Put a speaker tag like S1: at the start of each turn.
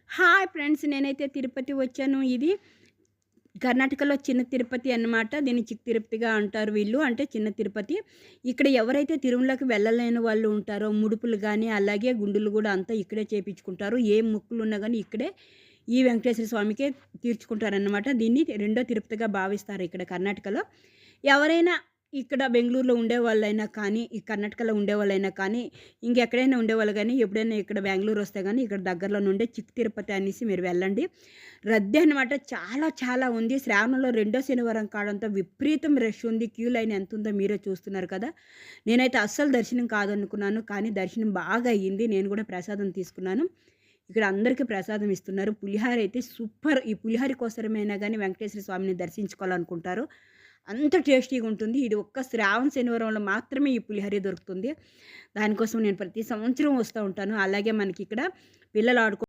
S1: Hi friends, నేనైతే తిరుపతి వచ్చాను. ఇది కర్ణాటకలో చిన్న తిరుపతి అన్నమాట. దీన్ని చిక్క తిరుపతిగా అంటారు వీళ్ళు. అంటే చిన్న తిరుపతి. ఇక్కడ ఎవరైతే తిరుమలకి వెళ్ళలేని వాళ్ళు ఉంటారో ముడుపులు గానీ, అలాగే గుండులు గూడా అంతా ఇక్కడే చేపించుకుంటారు. ఏ మొక్కులున్నా గానీ ఇక్కడే ఈ వెంకటేశ్వర స్వామికే తీర్చుకుంటారనమాట. దీన్ని రెండో తిరుపతిగా భావిస్తారు ఇక్కడ కర్ణాటకలో. ఎవరైనా ఇక్కడ బెంగుళూరులో ఉండేవాళ్ళైనా కానీ, ఈ కర్ణాటకలో ఉండేవాళ్ళైనా కానీ, ఇంకెక్కడైనా ఉండేవాళ్ళు గానీ, ఎప్పుడైనా ఇక్కడ బెంగుళూరు వస్తే గానీ, ఇక్కడ దగ్గరలో నుండే చిక్క తిరుపతి అనేసి మీరు వెళ్ళండి. రద్దీ అనమాట చాలా చాలా ఉంది. శ్రావణంలో రెండో శనివారం కావడంతో విపరీతం రష్ ఉంది. క్యూ లైన్ ఎంతుందో మీరే చూస్తున్నారు కదా! నేనైతే అస్సలు దర్శనం కాదనుకున్నాను. కానీ దర్శనం బాగా అయ్యింది. నేను కూడా ప్రసాదం తీసుకున్నాను. ఇక్కడ అందరికీ ప్రసాదం ఇస్తున్నారు. పులిహోర అయితే సూపర్. ఈ పులిహోర కోసమైనా గానీ వెంకటేశ్వర స్వామిని దర్శించుకోవాలనుకుంటారు. అంత టేస్టీగా ఉంటుంది. ఇది ఒక్క శ్రావణ శనివారంలో మాత్రమే ఈ పులిహోర దొరుకుతుంది. దానికోసం నేను ప్రతి సంవత్సరం వస్తూ ఉంటాను. అలాగే మనకి ఇక్కడ పిల్లలు